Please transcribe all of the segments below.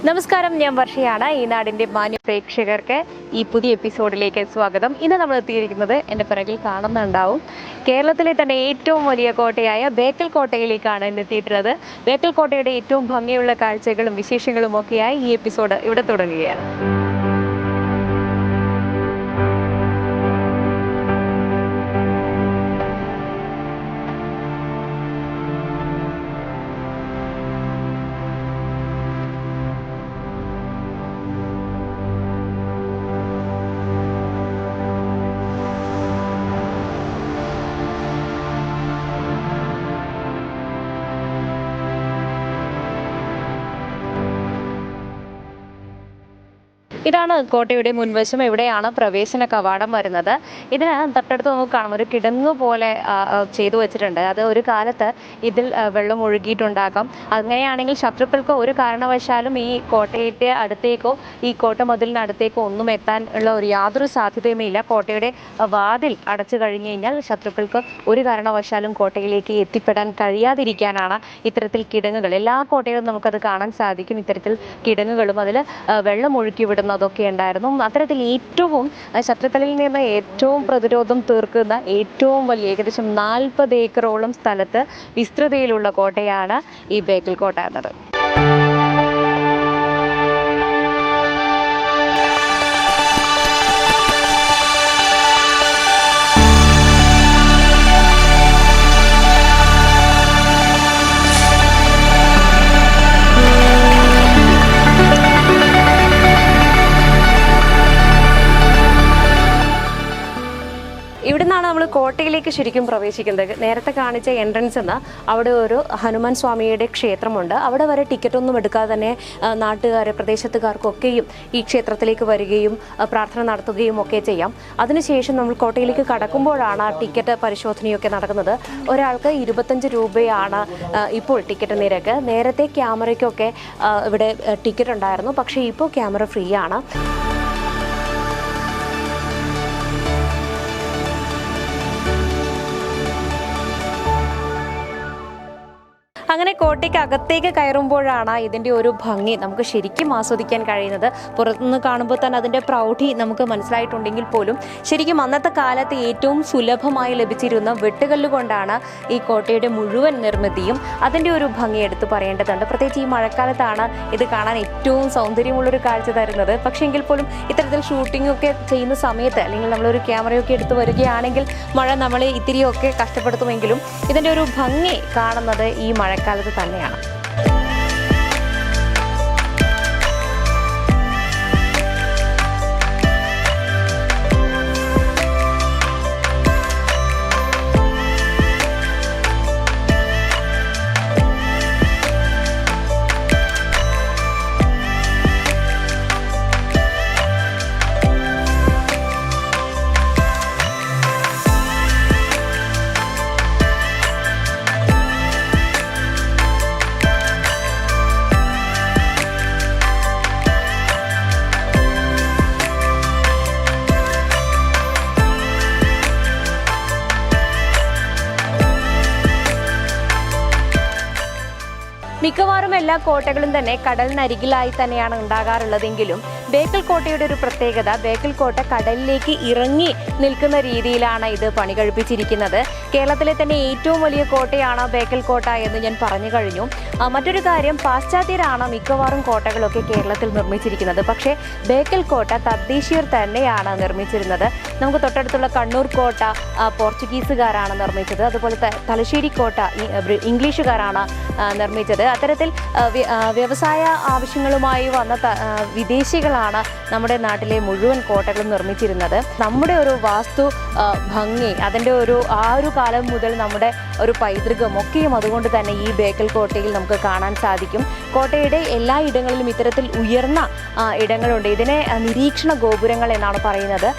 നമസ്കാരം, ഞാൻ വർഷയാണ്. ഈ നാടിൻ്റെ മാന്യ പ്രേക്ഷകർക്ക് ഈ പുതിയ എപ്പിസോഡിലേക്ക് സ്വാഗതം. ഇന്ന് നമ്മൾ എത്തിയിരിക്കുന്നത് എൻ്റെ പിറകിൽ കാണുന്നുണ്ടാവും, കേരളത്തിലെ തന്നെ ഏറ്റവും വലിയ കോട്ടയായ ബേക്കൽ കോട്ടയിലേക്കാണ് ഇന്ന് എത്തിയിട്ടുള്ളത്. ബേക്കൽ കോട്ടയുടെ ഏറ്റവും ഭംഗിയുള്ള കാഴ്ചകളും വിശേഷങ്ങളും ഒക്കെയായി ഈ എപ്പിസോഡ് ഇവിടെ തുടങ്ങുകയാണ്. ഇതാണ് കോട്ടയുടെ മുൻവശം. എവിടെയാണ് പ്രവേശന കവാടം വരുന്നത്. ഇതിന് തൊട്ടടുത്ത് നമുക്ക് കാണാം, ഒരു കിടങ്ങ് പോലെ ചെയ്തു വെച്ചിട്ടുണ്ട്. അത് ഒരു കാലത്ത് ഇതിൽ വെള്ളം ഒഴുകിയിട്ടുണ്ടാകാം. അങ്ങനെയാണെങ്കിൽ ശത്രുക്കൾക്ക് ഒരു കാരണവശാലും ഈ കോട്ടയുടെ അടുത്തേക്കോ ഈ കോട്ട മതിലിനടുത്തേക്കോ ഒന്നും എത്താൻ ഉള്ള യാതൊരു സാധ്യതയുമില്ല. കോട്ടയുടെ വാതിൽ അടച്ചു കഴിഞ്ഞു കഴിഞ്ഞാൽ ശത്രുക്കൾക്ക് ഒരു കാരണവശാലും കോട്ടയിലേക്ക് എത്തിപ്പെടാൻ കഴിയാതിരിക്കാനാണ് ഇത്തരത്തിൽ കിടങ്ങുകൾ. എല്ലാ കോട്ടയിലും നമുക്കത് കാണാൻ സാധിക്കും. ഇത്തരത്തിൽ കിടങ്ങുകളും അതിൽ വെള്ളം ഒഴുക്കി വിടുന്നതൊക്കെ ഉണ്ടായിരുന്നു. അത്തരത്തിൽ ഏറ്റവും ശത്രുക്കളിൽ നിന്ന് ഏറ്റവും പ്രതിരോധം തീർക്കുന്ന ഏറ്റവും വലിയ ഏകദേശം 40 ഏക്കറോളം സ്ഥലത്ത് വിസ്തൃതിയിലുള്ള കോട്ടയാണ് ഈ ബേക്കൽ കോട്ട എന്നത്. ഇവിടുന്നാണ് നമ്മൾ കോട്ടയിലേക്ക് ശരിക്കും പ്രവേശിക്കുന്നത്. നേരത്തെ കാണിച്ച എൻട്രൻസ് എന്ന് അവിടെ ഒരു ഹനുമാൻ സ്വാമിയുടെ ക്ഷേത്രമുണ്ട്. അവിടെ വരെ ടിക്കറ്റ് ഒന്നും എടുക്കാതെ തന്നെ നാട്ടുകാരെ പ്രദേശത്തുകാർക്കൊക്കെയും ഈ ക്ഷേത്രത്തിലേക്ക് വരികയും പ്രാർത്ഥന നടത്തുകയും ഒക്കെ ചെയ്യാം. അതിനുശേഷം നമ്മൾ കോട്ടയിലേക്ക് കടക്കുമ്പോഴാണ് ടിക്കറ്റ് പരിശോധനയൊക്കെ നടക്കുന്നത്. ഒരാൾക്ക് 25 രൂപയാണ് ഇപ്പോൾ ടിക്കറ്റ് നിരക്ക്. നേരത്തെ ക്യാമറയ്ക്കൊക്കെ ഇവിടെ ടിക്കറ്റ് ഉണ്ടായിരുന്നു, പക്ഷേ ഇപ്പോൾ ക്യാമറ ഫ്രീ ആണ്. അങ്ങനെ കോട്ടയ്ക്ക് അകത്തേക്ക് കയറുമ്പോഴാണ് ഇതിൻ്റെ ഒരു ഭംഗി നമുക്ക് ശരിക്കും ആസ്വദിക്കാൻ കഴിയുന്നത്. പുറത്തുനിന്ന് കാണുമ്പോൾ തന്നെ അതിൻ്റെ പ്രൗഢി നമുക്ക് മനസ്സിലായിട്ടുണ്ടെങ്കിൽ പോലും ശരിക്കും അന്നത്തെ കാലത്ത് ഏറ്റവും സുലഭമായി ലഭിച്ചിരുന്ന വെട്ടുകല്ല് കൊണ്ടാണ് ഈ കോട്ടയുടെ മുഴുവൻ നിർമ്മിതിയും. അതിൻ്റെ ഒരു ഭംഗി എടുത്ത് പറയേണ്ടതുണ്ട്. പ്രത്യേകിച്ച് ഈ മഴക്കാലത്താണ് ഇത് കാണാൻ ഏറ്റവും സൗന്ദര്യമുള്ളൊരു കാഴ്ച തരുന്നത്. പക്ഷേ എങ്കിൽ പോലും ഇത്തരത്തിൽ ഷൂട്ടിംഗ് ഒക്കെ ചെയ്യുന്ന സമയത്ത് അല്ലെങ്കിൽ നമ്മളൊരു ക്യാമറയൊക്കെ എടുത്ത് വരികയാണെങ്കിൽ മഴ നമ്മളെ ഇത്തിരിയൊക്കെ കഷ്ടപ്പെടുത്തുമെങ്കിലും ഇതിൻ്റെ ഒരു ഭംഗി കാണുന്നത് ഈ മഴക്കാലത്ത് തന്നെയാണ്. മിക്കവാറും എല്ലാ കോട്ടകളും തന്നെ കടലിനരികിലായി തന്നെയാണ് ഉണ്ടാകാറുള്ളതെങ്കിലും ബേക്കൽ കോട്ടയുടെ ഒരു പ്രത്യേകത, ബേക്കൽ കോട്ട കടലിലേക്ക് ഇറങ്ങി നിൽക്കുന്ന രീതിയിലാണ് ഇത് പണി കഴിപ്പിച്ചിരിക്കുന്നത്. കേരളത്തിലെ തന്നെ ഏറ്റവും വലിയ കോട്ടയാണ് ബേക്കൽ കോട്ട എന്ന് ഞാൻ പറഞ്ഞു കഴിഞ്ഞു. മറ്റൊരു കാര്യം, പാശ്ചാത്യരാണ് മിക്കവാറും കോട്ടകളൊക്കെ കേരളത്തിൽ നിർമ്മിച്ചിരിക്കുന്നത്. പക്ഷേ ബേക്കൽ കോട്ട തദ്ദേശീയർ തന്നെയാണ് നിർമ്മിച്ചിരുന്നത്. നമുക്ക് തൊട്ടടുത്തുള്ള കണ്ണൂർ കോട്ട പോർച്ചുഗീസുകാരാണ് നിർമ്മിച്ചത്. അതുപോലെ തലശ്ശേരി കോട്ട ഇംഗ്ലീഷുകാരാണ് നിർമ്മിച്ചത്. അത്തരത്തിൽ വ്യവസായ ആവശ്യങ്ങളുമായി വന്ന വിദേശികളാണ് നമ്മുടെ നാട്ടിലെ മുഴുവൻ കോട്ടകളും നിർമ്മിച്ചിരുന്നത്. നമ്മുടെ ഒരു വാസ്തു ഭംഗി, അതിൻ്റെ ആ ഒരു കാലം മുതൽ നമ്മുടെ ഒരു പൈതൃകം ഒക്കെയും അതുകൊണ്ട് തന്നെ ഈ ബേക്കൽ കോട്ടയിൽ നമുക്ക് കാണാൻ സാധിക്കും. കോട്ടയുടെ എല്ലാ ഇടങ്ങളിലും ഇത്തരത്തിൽ ഉയർന്ന ഇടങ്ങളുണ്ട്. ഇതിനെ നിരീക്ഷണ ഗോപുരങ്ങൾ എന്നാണ് പറയുന്നത്.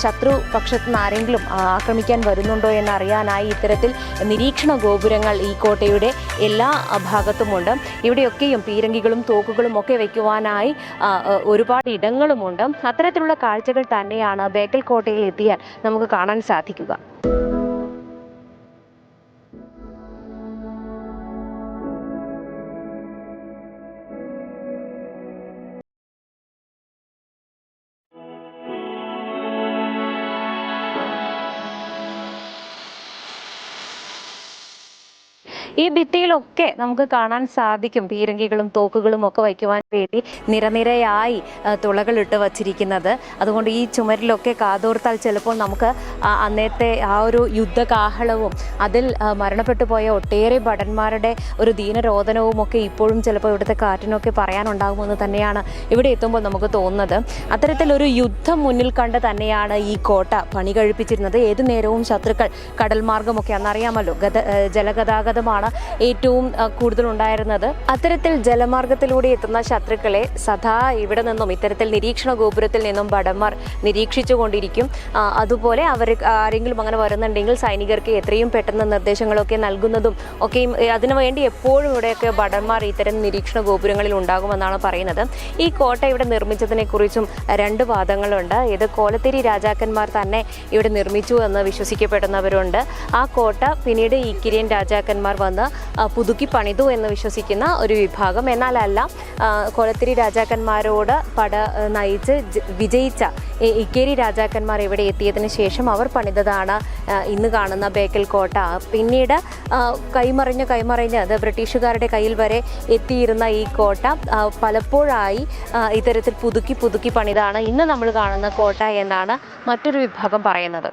ശത്രു പക്ഷത്തു നിന്ന് ആരെങ്കിലും ആക്രമിക്കാൻ വരുന്നുണ്ടോ എന്നറിയാനായി ഇത്തരത്തിൽ നിരീക്ഷണ ഗോപുരങ്ങൾ ഈ കോട്ടയുടെ എല്ലാ ഭാഗത്തുമുണ്ട്. ഇവിടെയൊക്കെയും പീരങ്കികളും തോക്കുകളും ഒക്കെ വയ്ക്കുവാനായി ഒരുപാട് ഇടങ്ങളുമുണ്ട്. അത്തരത്തിലുള്ള കാഴ്ചകൾ തന്നെയാണ് ബേക്കൽ കോട്ടയിൽ എത്തിയാൽ നമുക്ക് കാണാൻ സാധിക്കുക. ഈ ഭിത്തിയിലൊക്കെ നമുക്ക് കാണാൻ സാധിക്കും പീരങ്കികളും തോക്കുകളും ഒക്കെ വയ്ക്കുവാൻ വേണ്ടി നിരനിരയായി തുളകളിട്ട് വച്ചിരിക്കുന്നത്. അതുകൊണ്ട് ഈ ചുമരിലൊക്കെ കാതോർത്താൽ ചിലപ്പോൾ നമുക്ക് അന്നത്തെ ആ ഒരു യുദ്ധകാഹളവും അതിൽ മരണപ്പെട്ടു പോയ ഒട്ടേറെ ഭടന്മാരുടെ ഒരു ദീനരോധനവും ഒക്കെ ഇപ്പോഴും ചിലപ്പോൾ ഇവിടുത്തെ കാറ്റിനൊക്കെ പറയാനുണ്ടാകുമെന്ന് തന്നെയാണ് ഇവിടെ എത്തുമ്പോൾ നമുക്ക് തോന്നുന്നത്. അത്തരത്തിലൊരു യുദ്ധം മുന്നിൽ കണ്ട് തന്നെയാണ് ഈ കോട്ട പണി കഴിപ്പിച്ചിരുന്നത്. ഏതു നേരവും ശത്രുക്കൾ കടൽ മാർഗമൊക്കെ അന്നറിയാമല്ലോ, ജലഗതാഗതമാണ് ഏറ്റവും കൂടുതൽ ഉണ്ടായിരുന്നത്. അത്തരത്തിൽ ജലമാർഗത്തിലൂടെ എത്തുന്ന ശത്രുക്കളെ സദാ ഇവിടെ നിന്നും ഇത്തരത്തിൽ നിരീക്ഷണ ഗോപുരത്തിൽ നിന്നും ഭടന്മാർ നിരീക്ഷിച്ചു കൊണ്ടിരിക്കും. അതുപോലെ അവർ ആരെങ്കിലും അങ്ങനെ വരുന്നുണ്ടെങ്കിൽ സൈനികർക്ക് എത്രയും പെട്ടെന്ന് നിർദ്ദേശങ്ങളൊക്കെ നൽകുന്നതും ഒക്കെയും അതിനുവേണ്ടി എപ്പോഴും ഇവിടെയൊക്കെ ഭടന്മാർ ഇത്തരം നിരീക്ഷണ ഗോപുരങ്ങളിൽ ഉണ്ടാകുമെന്നാണ് പറയുന്നത്. ഈ കോട്ട ഇവിടെ നിർമ്മിച്ചതിനെ കുറിച്ചും രണ്ട് വാദങ്ങളുണ്ട്. ഇത് കോലത്തിരി രാജാക്കന്മാർ തന്നെ ഇവിടെ നിർമ്മിച്ചു എന്ന് വിശ്വസിക്കപ്പെടുന്നവരുണ്ട്. ആ കോട്ട പിന്നീട് ഇക്കിരിയൻ രാജാക്കന്മാർ വന്ന് പുതുക്കി പണിതു എന്ന് വിശ്വസിക്കുന്ന ഒരു വിഭാഗം. എന്നാലല്ല, കോലത്തിരി രാജാക്കന്മാരോട് പട നയിച്ച് വിജയിച്ച ഇക്കേരി രാജാക്കന്മാർ ഇവിടെ എത്തിയതിനു ശേഷം അവർ പണിതതാണ് ഇന്ന് കാണുന്ന ബേക്കൽ കോട്ട. പിന്നീട് കൈമറിഞ്ഞ് അത് ബ്രിട്ടീഷുകാരുടെ കയ്യിൽ വരെ എത്തിയിരുന്ന ഈ കോട്ട പലപ്പോഴായി ഇത്തരത്തിൽ പുതുക്കി പണിതാണ് ഇന്ന് നമ്മൾ കാണുന്ന കോട്ട എന്നാണ് മറ്റൊരു വിഭാഗം പറയുന്നത്.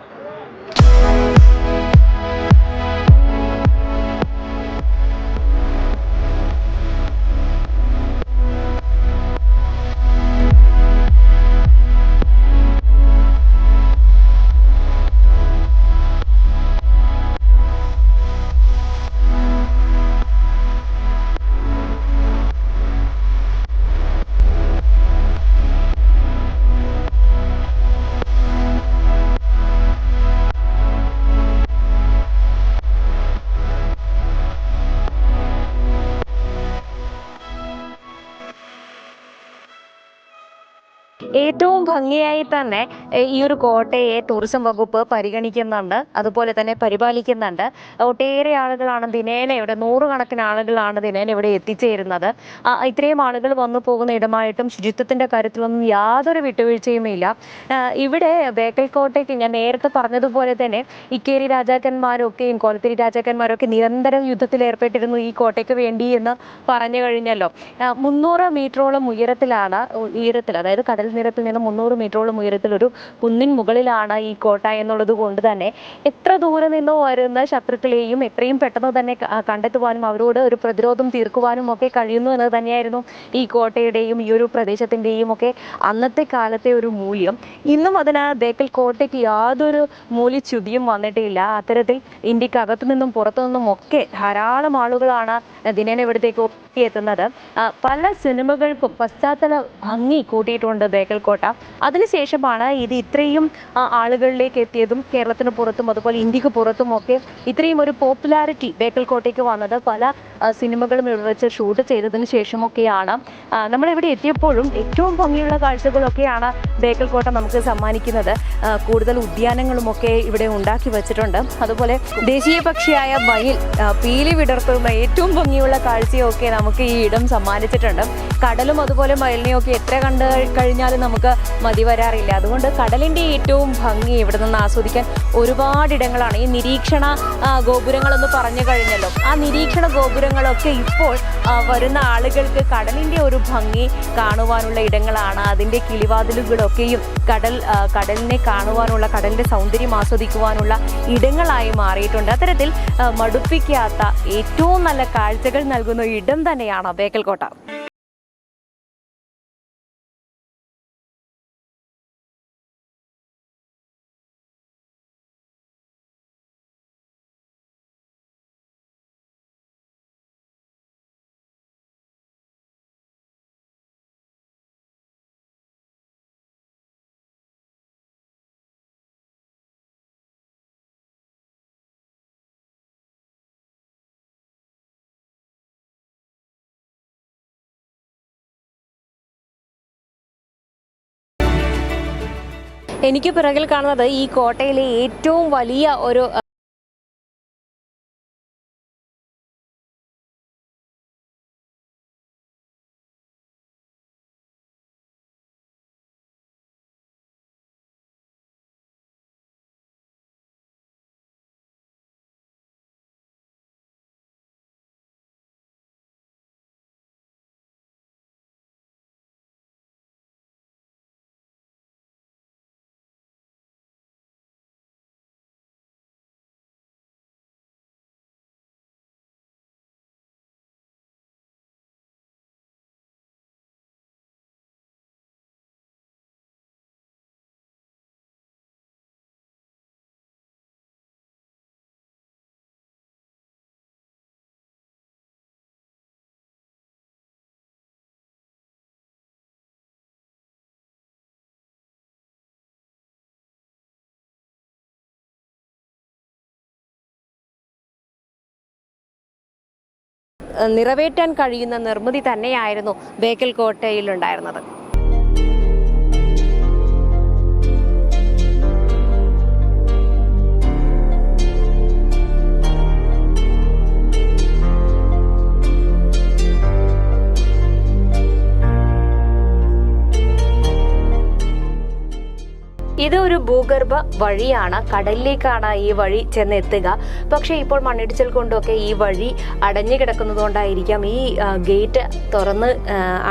ഏറ്റവും ഭംഗിയായി തന്നെ ഈ ഒരു കോട്ടയെ ടൂറിസം വകുപ്പ് പരിഗണിക്കുന്നുണ്ട്, അതുപോലെ തന്നെ പരിപാലിക്കുന്നുണ്ട്. ഒട്ടേറെ ആളുകളാണ് ദിനേന ഇവിടെ, നൂറുകണക്കിന് ആളുകളാണ് ദിനേന ഇവിടെ എത്തിച്ചേരുന്നത്. ഇത്രയും ആളുകൾ വന്നു പോകുന്ന ഇടമായിട്ടും ശുചിത്വത്തിൻ്റെ കാര്യത്തിലൊന്നും യാതൊരു വിട്ടുവീഴ്ചയുമില്ല. ഇവിടെ ബേക്കൽ കോട്ടയ്ക്ക് ഞാൻ നേരത്തെ പറഞ്ഞതുപോലെ തന്നെ ഇക്കേരി രാജാക്കന്മാരൊക്കെയും കോലത്തിരി രാജാക്കന്മാരൊക്കെ നിരന്തരം യുദ്ധത്തിൽ ഏർപ്പെട്ടിരുന്നു ഈ കോട്ടയ്ക്ക് വേണ്ടി എന്ന് പറഞ്ഞു കഴിഞ്ഞല്ലോ. 300 മീറ്ററോളം ഉയരത്തിൽ, അതായത് കടൽ നിരപ്പിൽ നിന്ന് 300 മീറ്ററോളം ഉയരത്തിൽ ഒരു കുന്നിൻ മുകളിലാണ് ഈ കോട്ട എന്നുള്ളത് കൊണ്ട് തന്നെ എത്ര ദൂരെ നിന്നോ വരുന്ന ശത്രുക്കളെയും എത്രയും പെട്ടെന്ന് തന്നെ കണ്ടെത്തുവാനും അവരോട് ഒരു പ്രതിരോധം തീർക്കുവാനും ഒക്കെ കഴിയുന്നു എന്ന് തന്നെയായിരുന്നു ഈ കോട്ടയുടെയും ഈ ഒരു പ്രദേശത്തിൻ്റെയും ഒക്കെ അന്നത്തെ കാലത്തെ ഒരു മൂല്യം. ഇന്നും അതിന് ബേക്കൽ കോട്ടയ്ക്ക് യാതൊരു മൂല്യച്യുതിയും വന്നിട്ടില്ല. അത്തരത്തിൽ ഇന്ത്യക്കകത്തു നിന്നും പുറത്തു നിന്നും ഒക്കെ ധാരാളം ആളുകളാണ് ദിനേന ഇവിടത്തേക്ക് എത്തുന്നത്. പല സിനിമകൾക്കും പശ്ചാത്തല ഭംഗി കൂട്ടിയിട്ടുണ്ട് ബേക്കൽ കോട്ട. അതിനുശേഷമാണ് ഇത് ഇത്രയും ആളുകളിലേക്ക് എത്തിയതും കേരളത്തിന് പുറത്തും അതുപോലെ ഇന്ത്യക്ക് പുറത്തും ഒക്കെ ഇത്രയും ഒരു പോപ്പുലാരിറ്റി ബേക്കൽ കോട്ടയ്ക്ക് വന്നത്. പല സിനിമകളും ഇവിടെ വെച്ച് ഷൂട്ട് ചെയ്തതിന് ശേഷമൊക്കെയാണ്. നമ്മളിവിടെ എത്തിയപ്പോഴും ഏറ്റവും ഭംഗിയുള്ള കാഴ്ചകളൊക്കെയാണ് ബേക്കൽ കോട്ട നമുക്ക് സമ്മാനിക്കുന്നത്. കൂടുതൽ ഉദ്യാനങ്ങളുമൊക്കെ ഇവിടെ ഉണ്ടാക്കി വച്ചിട്ടുണ്ട്. അതുപോലെ ദേശീയ പക്ഷിയായ മയിൽ പീലി വിടർത്തുന്ന ഏറ്റവും ഭംഗിയുള്ള കാഴ്ചയൊക്കെ നമുക്ക് ഈ ഇടം സമ്മാനിച്ചിട്ടുണ്ട്. കടലും അതുപോലെ മയിലിനെയൊക്കെ എത്ര കണ്ടു കഴിഞ്ഞാലും നമുക്ക് മതി വരാറില്ല. അതുകൊണ്ട് കടലിൻ്റെ ഏറ്റവും ഭംഗി ഇവിടെ നിന്ന് ആസ്വദിക്കാൻ ഒരുപാടിടങ്ങളാണ്. ഈ നിരീക്ഷണ ഗോപുരങ്ങളെന്ന് പറഞ്ഞു കഴിഞ്ഞല്ലോ, ആ നിരീക്ഷണ ഗോപുരങ്ങളൊക്കെ ഇപ്പോൾ വരുന്ന ആളുകൾക്ക് കടലിൻ്റെ ഒരു ഭംഗി കാണുവാനുള്ള ഇടങ്ങളാണ്. അതിൻ്റെ കിളിവാതിലുകളൊക്കെയും കടലിനെ കാണുവാനുള്ള, കടലിൻ്റെ സൗന്ദര്യം ആസ്വദിക്കുവാനുള്ള ഇടങ്ങളായി മാറിയിട്ടുണ്ട്. അത്തരത്തിൽ മടുപ്പിക്കാത്ത ഏറ്റവും നല്ല കാഴ്ചകൾ നൽകുന്ന ഇടം തന്നെയാണ് ബേക്കൽ കോട്ട. എനിക്ക് പിറകിൽ കാണുന്നത് ഈ കോട്ടയിലെ ഏറ്റവും വലിയ ഒരു നിറവേറ്റാൻ കഴിയുന്ന നിർമ്മിതി തന്നെയായിരുന്നു ബേക്കൽ കോട്ടയിലുണ്ടായിരുന്നത്. ഇതൊരു ഭൂഗർഭ വഴിയാണ്, കടലിലേക്കാണ് ഈ വഴി ചെന്നെത്തുക. പക്ഷേ ഇപ്പോൾ മണ്ണിടിച്ചിൽ കൊണ്ടൊക്കെ ഈ വഴി അടഞ്ഞു കിടക്കുന്നതുകൊണ്ടായിരിക്കാം ഈ ഗേറ്റ് തുറന്ന്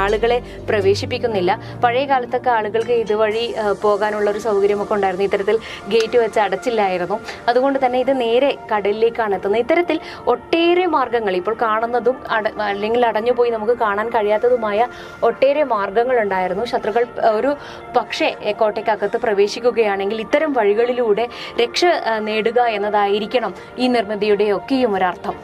ആളുകളെ പ്രവേശിപ്പിക്കുന്നില്ല. പഴയ കാലത്തൊക്കെ ആളുകൾക്ക് ഇതുവഴി പോകാനുള്ള ഒരു സൗകര്യമൊക്കെ ഉണ്ടായിരുന്നു. ഇത്തരത്തിൽ ഗേറ്റ് വെച്ച് അടച്ചില്ലായിരുന്നു. അതുകൊണ്ട് തന്നെ ഇത് നേരെ കടലിലേക്കാണ് എത്തുന്നത്. ഇത്തരത്തിൽ ഒട്ടേറെ മാർഗങ്ങൾ ഇപ്പോൾ കാണുന്നതും അല്ലെങ്കിൽ അടഞ്ഞുപോയി നമുക്ക് കാണാൻ കഴിയാത്തതുമായ ഒട്ടേറെ മാർഗങ്ങളുണ്ടായിരുന്നു. ശത്രുക്കൾ ഒരു പക്ഷേ കോട്ടയ്ക്കകത്ത് പ്രവേശിക്കുകയാണെങ്കിൽ ഇത്തരം വഴികളിലൂടെ രക്ഷ നേടുക എന്നതായിരിക്കണം ഈ നിർമ്മിതിയുടെ ഒക്കെയും ഒരർത്ഥം.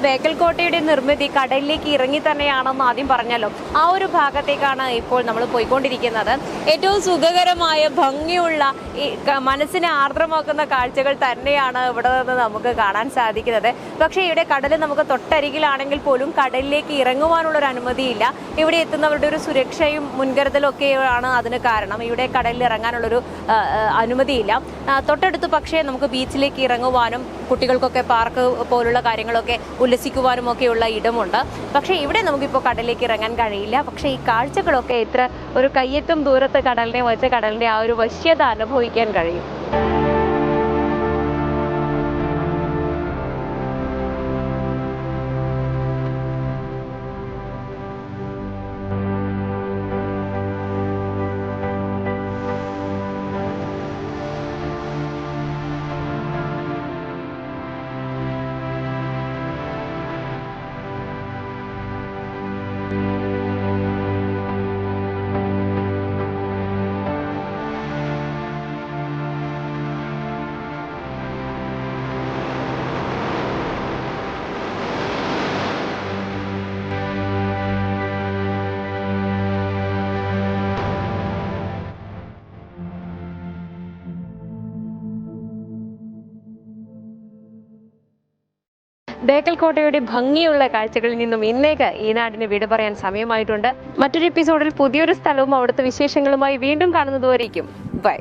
ബേക്കൽ കോട്ടയുടെ നിർമ്മിതി കടലിലേക്ക് ഇറങ്ങി തന്നെയാണെന്ന് ആദ്യം പറഞ്ഞല്ലോ. ആ ഒരു ഭാഗത്തേക്കാണ് ഇപ്പോൾ നമ്മൾ പോയിക്കൊണ്ടിരിക്കുന്നത്. ഏറ്റവും സുഖകരമായ ഭംഗിയുള്ള ഈ മനസ്സിനെ ആർദ്രമാക്കുന്ന കാഴ്ചകൾ തന്നെയാണ് ഇവിടെ നിന്ന് നമുക്ക് കാണാൻ സാധിക്കുന്നത്. പക്ഷേ ഇവിടെ കടൽ നമുക്ക് തൊട്ടരികിലാണെങ്കിൽ പോലും കടലിലേക്ക് ഇറങ്ങുവാനുള്ളൊരു അനുമതിയില്ല. ഇവിടെ എത്തുന്നവരുടെ ഒരു സുരക്ഷയും മുൻകരുതലും ഒക്കെയാണ് അതിന് കാരണം. ഇവിടെ കടലിൽ ഇറങ്ങാനുള്ളൊരു അനുമതിയില്ല. തൊട്ടടുത്ത് പക്ഷേ നമുക്ക് ബീച്ചിലേക്ക് ഇറങ്ങുവാനും കുട്ടികൾക്കൊക്കെ പാർക്ക് പോലുള്ള കാര്യങ്ങളൊക്കെ ഉല്ലസിക്കുവാനും ഒക്കെയുള്ള ഇടമുണ്ട്. പക്ഷേ ഇവിടെ നമുക്കിപ്പോൾ കടലിലേക്ക് ഇറങ്ങാൻ കഴിയില്ല. പക്ഷേ ഈ കാഴ്ചകളൊക്കെ ഇത്ര ഒരു കയ്യെത്തും ദൂരത്ത് കടലിനെ വെച്ച് കടലിൻ്റെ ആ ഒരു വശ്യത അനുഭവിക്കാൻ കഴിയും. ബേക്കൽ കോട്ടയുടെ ഭംഗിയുള്ള കാഴ്ചകളിൽ നിന്നും ഇന്നേക്ക് ഈ നാടിന് വിട പറയാൻ സമയമായിട്ടുണ്ട്. മറ്റൊരു എപ്പിസോഡിൽ പുതിയൊരു സ്ഥലവും അവിടുത്തെ വിശേഷങ്ങളുമായി വീണ്ടും കാണുന്നതുവരേക്കും ബൈ.